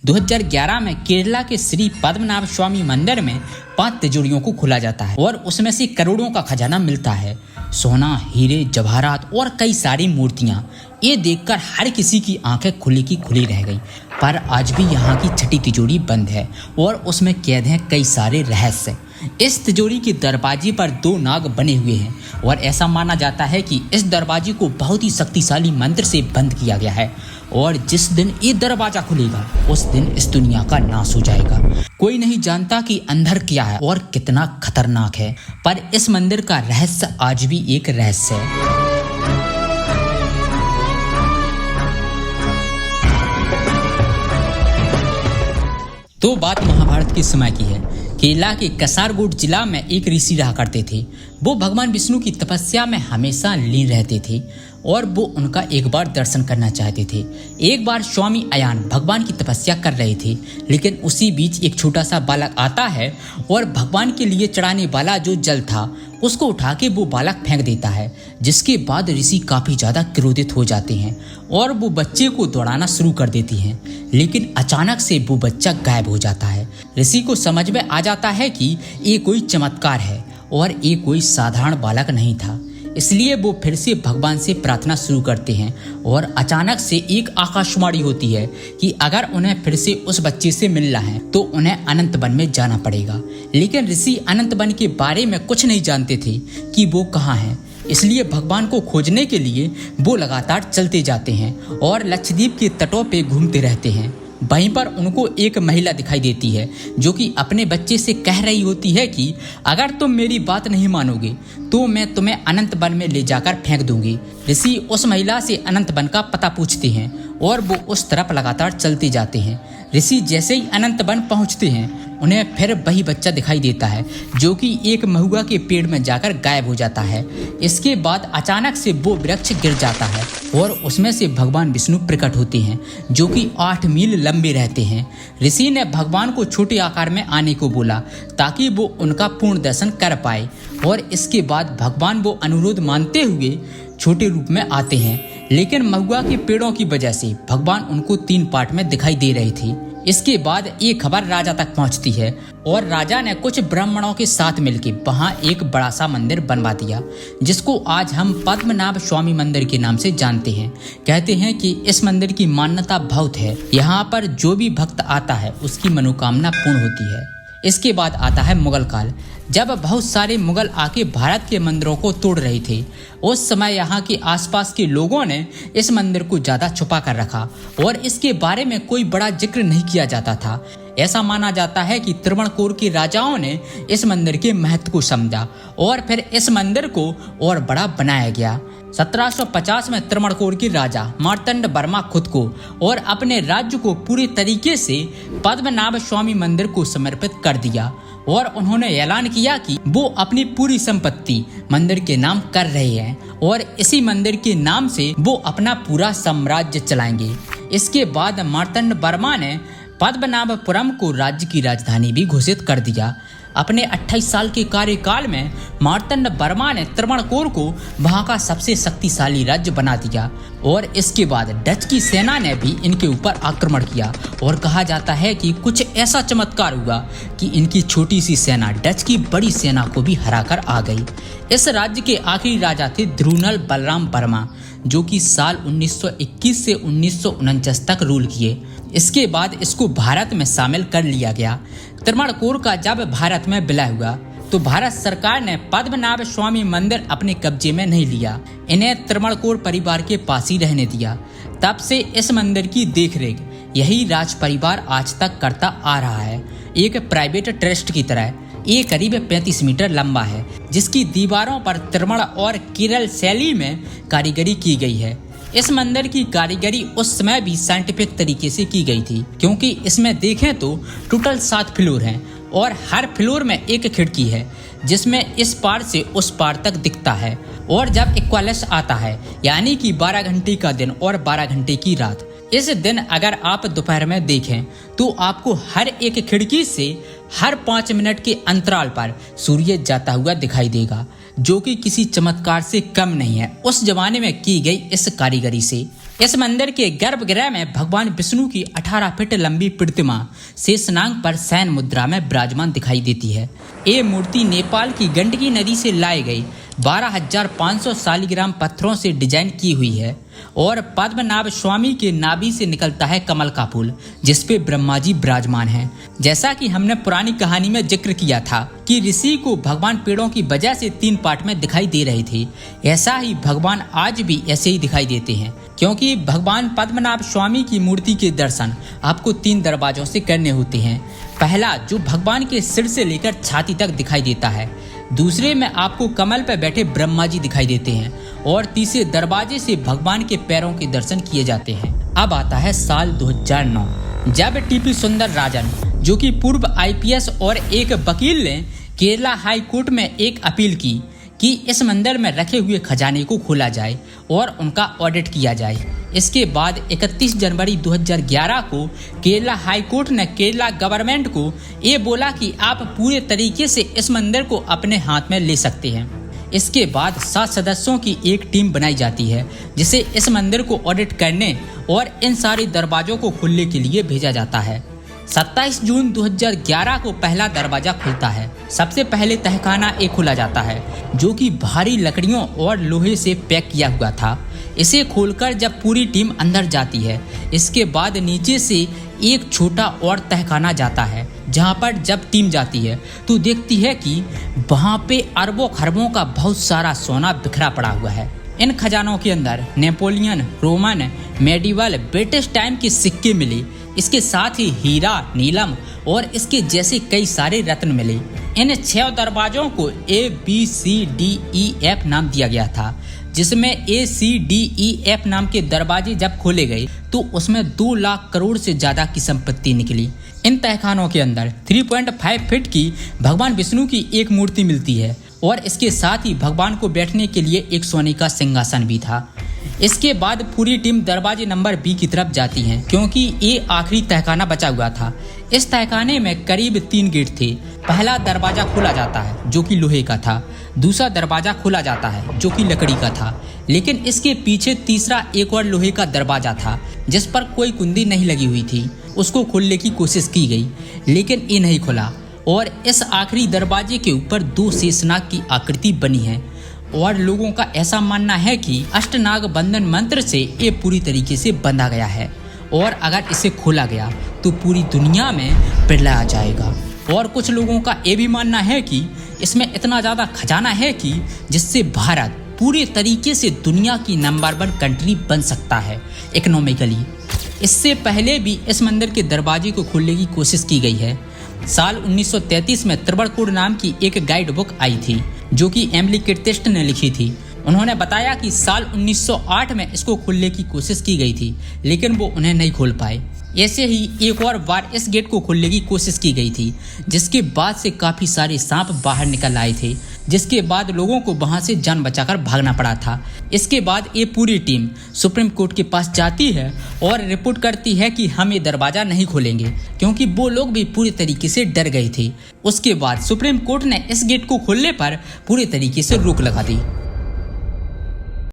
2011 में केरला के श्री पद्मनाभ स्वामी मंदिर में 5 तिजोरियों को खोला जाता है और उसमें से करोड़ों का खजाना मिलता है। सोना, हीरे, जवाहरात और कई सारी मूर्तियां। ये देखकर हर किसी की आंखें खुली की खुली रह गई। पर आज भी यहाँ की छठी तिजोरी बंद है और उसमें कैद हैं कई सारे रहस्य। इस तिजोरी के दरवाजे पर 2 नाग बने हुए हैं और ऐसा माना जाता है कि इस दरवाजे को बहुत ही शक्तिशाली मंत्र से बंद किया गया है और जिस दिन ये दरवाजा खुलेगा उस दिन इस दुनिया का नाश हो जाएगा। कोई नहीं जानता कि अंदर क्या है और कितना खतरनाक है, पर इस मंदिर का रहस्य आज भी एक रहस्य है। तो बात महाभारत के समय की है। केरला के कसारगोड जिला में एक ऋषि रहा करते थे। वो भगवान विष्णु की तपस्या में हमेशा लीन रहते थे और वो उनका एक बार दर्शन करना चाहते थे। एक बार स्वामी अयान भगवान की तपस्या कर रहे थे, लेकिन उसी बीच एक छोटा सा बालक आता है और भगवान के लिए चढ़ाने वाला जो जल था उसको उठा के वो बालक फेंक देता है, जिसके बाद ऋषि काफी ज्यादा क्रोधित हो जाते हैं और वो बच्चे को दौड़ाना शुरू कर देती हैं। लेकिन अचानक से वो बच्चा गायब हो जाता है। ऋषि को समझ में आ जाता है कि ये कोई चमत्कार है और ये कोई साधारण बालक नहीं था। इसलिए वो फिर से भगवान से प्रार्थना शुरू करते हैं और अचानक से एक आकाशवाणी होती है कि अगर उन्हें फिर से उस बच्चे से मिलना है तो उन्हें अनंत वन में जाना पड़ेगा। लेकिन ऋषि अनंत वन के बारे में कुछ नहीं जानते थे कि वो कहाँ है। इसलिए भगवान को खोजने के लिए वो लगातार चलते जाते हैं और लक्षद्वीप के तटों पे घूमते रहते हैं। वहीं पर उनको एक महिला दिखाई देती है जो कि अपने बच्चे से कह रही होती है कि अगर तुम मेरी बात नहीं मानोगे तो मैं तुम्हें अनंत वन में ले जाकर फेंक दूंगी। ऋषि उस महिला से अनंत वन का पता पूछते हैं और वो उस तरफ लगातार चलते जाते हैं। ऋषि जैसे ही अनंत वन पहुंचते हैं उन्हें फिर वही बच्चा दिखाई देता है जो कि एक महुआ के पेड़ में जाकर गायब हो जाता है। इसके बाद अचानक से वो वृक्ष गिर जाता है और उसमें से भगवान विष्णु प्रकट होते हैं जो कि 8 मील लंबे रहते हैं। ऋषि ने भगवान को छोटे आकार में आने को बोला ताकि वो उनका पूर्ण दर्शन कर पाए और इसके बाद भगवान वो अनुरोध मानते हुए छोटे रूप में आते हैं। लेकिन महुआ के पेड़ों की वजह से भगवान उनको 3 पार्ट में दिखाई दे रहे थे। इसके बाद ये खबर राजा तक पहुंचती है और राजा ने कुछ ब्राह्मणों के साथ मिलकर वहां एक बड़ा सा मंदिर बनवा दिया, जिसको आज हम पद्मनाभ स्वामी मंदिर के नाम से जानते हैं। कहते हैं कि इस मंदिर की मान्यता बहुत है। यहाँ पर जो भी भक्त आता है उसकी मनोकामना पूर्ण होती है। इसके बाद आता है मुगल काल, जब बहुत सारे मुगल आके भारत के मंदिरों को तोड़ रहे थे। उस समय यहाँ के आसपास के लोगों ने इस मंदिर को ज्यादा छुपा कर रखा और इसके बारे में कोई बड़ा जिक्र नहीं किया जाता था। ऐसा माना जाता है कि त्रावणकोर के राजाओं ने इस मंदिर के महत्व को समझा और फिर इस मंदिर को और बड़ा बनाया गया। 1750 में त्रावणकोर के राजा मार्तंड वर्मा खुद को और अपने राज्य को पूरे तरीके से पद्मनाभ स्वामी मंदिर को समर्पित कर दिया और उन्होंने ऐलान किया कि वो अपनी पूरी संपत्ति मंदिर के नाम कर रहे हैं और इसी मंदिर के नाम से वो अपना पूरा साम्राज्य चलाएंगे। इसके बाद मार्तंड वर्मा ने पद्मनाभपुरम को राज्य की राजधानी भी घोषित कर दिया। अपने 28 साल के कार्यकाल में मार्तंड वर्मा ने त्रावणकोर को वहां का सबसे शक्तिशाली राज्य बना दिया और इसके बाद डच की सेना ने भी इनके ऊपर आक्रमण किया और कहा जाता है कि कुछ ऐसा चमत्कार हुआ कि इनकी छोटी सी सेना डच की बड़ी सेना को भी हराकर आ गई। इस राज्य के आखिरी राजा थे ध्रुवनाल बलराम वर्मा, जो कि साल 1921 से 1949 तक रूल किए। इसके बाद इसको भारत में शामिल कर लिया गया। त्रावणकोर का जब भारत में विलय हुआ तो भारत सरकार ने पद्मनाभ स्वामी मंदिर अपने कब्जे में नहीं लिया। इन्हें त्रावणकोर परिवार के पास ही रहने दिया। तब से इस मंदिर की देखरेख यही राज परिवार आज तक करता आ रहा है, एक प्राइवेट ट्रस्ट की तरह। ये करीब 35 मीटर लंबा है, जिसकी दीवारों पर त्रावण और केरल शैली में कारीगरी की गई है। इस मंदिर की कारीगरी उस समय भी साइंटिफिक तरीके से की गई थी, क्योंकि इसमें देखें तो टोटल 7 फ्लोर हैं और हर फ्लोर में एक खिड़की है जिसमें इस पार से उस पार तक दिखता है। और जब इक्वालेस आता है, यानी कि 12 घंटे का दिन और 12 घंटे की रात, इस दिन अगर आप दोपहर में देखें तो आपको हर एक खिड़की से हर 5 मिनट के अंतराल पर सूर्य जाता हुआ दिखाई देगा, जो कि किसी चमत्कार से कम नहीं है उस जमाने में की गई इस कारीगरी से। इस मंदिर के गर्भगृह में भगवान विष्णु की 18 फीट लंबी प्रतिमा शेषनाग पर शयन मुद्रा में विराजमान दिखाई देती है। ये मूर्ति नेपाल की गंडकी नदी से लाई गई 12,500 शालिग्राम पत्थरों से डिजाइन की हुई है और पद्मनाभ स्वामी के नाभि से निकलता है कमल का फूल, जिसपे ब्रह्मा जी विराजमान हैं। जैसा कि हमने पुरानी कहानी में जिक्र किया था कि ऋषि को भगवान पेड़ों की वजह से 3 पार्ट में दिखाई दे रहे थे, ऐसा ही भगवान आज भी ऐसे ही दिखाई देते हैं, क्योंकि भगवान पद्मनाभ स्वामी की मूर्ति के दर्शन आपको 3 दरवाजों से करने होते हैं। पहला जो भगवान के सिर से लेकर छाती तक दिखाई देता है, दूसरे में आपको कमल पर बैठे ब्रह्मा जी दिखाई देते हैं और तीसरे दरवाजे से भगवान के पैरों के दर्शन किए जाते हैं। अब आता है साल 2009, जब टीपी सुंदरराजन, जो कि पूर्व IPS और एक वकील ने केरला हाई कोर्ट में एक अपील की कि इस मंदिर में रखे हुए खजाने को खोला जाए और उनका ऑडिट किया जाए। इसके बाद 31 जनवरी 2011 को केरला हाई कोर्ट ने केरला गवर्नमेंट को ये बोला कि आप पूरे तरीके से इस मंदिर को अपने हाथ में ले सकते हैं। इसके बाद 7 सदस्यों की एक टीम बनाई जाती है, जिसे इस मंदिर को ऑडिट करने और इन सारे दरवाजों को खोलने के लिए भेजा जाता है। 27 जून 2011 को पहला दरवाजा खुलता है। सबसे पहले तहखाना एक खोला जाता है, जो कि भारी लकड़ियों और लोहे से पैक किया हुआ था। इसे खोलकर जब पूरी टीम अंदर जाती है, इसके बाद नीचे से एक छोटा और तहखाना जाता है, जहां पर जब टीम जाती है तो देखती है कि वहां पे अरबों खरबों का बहुत सारा सोना बिखरा पड़ा हुआ है। इन खजानों के अंदर Napoleon, Roman, medieval, British time के सिक्के मिले। इसके साथ ही हीरा, नीलम और इसके जैसे कई सारे रत्न मिले। इन 6 दरवाजों को ABCDEF नाम दिया गया था, जिसमें ACDEF नाम के दरवाजे जब खोले गए तो उसमें 2 लाख करोड़ से ज्यादा की संपत्ति निकली। इन तहखानों के अंदर 3.5 फीट की भगवान विष्णु की एक मूर्ति मिलती है और इसके साथ ही भगवान को बैठने के लिए एक सोने का सिंहासन भी था। इसके बाद पूरी टीम दरवाजे नंबर B की तरफ जाती है, क्योंकि ये आखिरी तहखाना बचा हुआ था। इस तहखाने में करीब 3 गेट थे। पहला दरवाजा खोला जाता है, जो कि लोहे का था। दूसरा दरवाजा खोला जाता है, जो कि लकड़ी का था। लेकिन इसके पीछे तीसरा एक और लोहे का दरवाजा था, जिस पर कोई कुंडी नहीं लगी हुई थी। उसको खोलने की कोशिश की गई, लेकिन ये नहीं खुला और इस आखिरी दरवाजे के ऊपर 2 शेषनाग की आकृति बनी है और लोगों का ऐसा मानना है कि अष्टनाग बंधन मंत्र से ये पूरी तरीके से बंधा गया है और अगर इसे खोला गया तो पूरी दुनिया में प्रलय आ जाएगा। और कुछ लोगों का ये भी मानना है कि इसमें इतना ज़्यादा खजाना है कि जिससे भारत पूरे तरीके से दुनिया की नंबर 1 कंट्री बन सकता है इकोनॉमिकली। इससे पहले भी इस मंदिर के दरवाजे को खोलने की कोशिश की गई है। साल 1933 में त्रिवणकोड नाम की एक गाइड बुक आई थी, जो कि एमिली किर्टेस्ट ने लिखी थी। उन्होंने बताया कि साल 1908 में इसको खोलने की कोशिश की गई थी, लेकिन वो उन्हें नहीं खोल पाए। ऐसे ही एक और बार इस गेट को खोलने की कोशिश की गई थी, जिसके बाद से काफी सारे सांप बाहर निकल आए थे, जिसके बाद लोगों को वहां से जान बचाकर भागना पड़ा था। इसके बाद ये पूरी टीम सुप्रीम कोर्ट के पास जाती है और रिपोर्ट करती है कि हम ये दरवाजा नहीं खोलेंगे, क्योंकि वो लोग भी पूरी तरीके से डर गए थे। उसके बाद सुप्रीम कोर्ट ने इस गेट को खोलने पर पूरी तरीके से रोक लगा दी।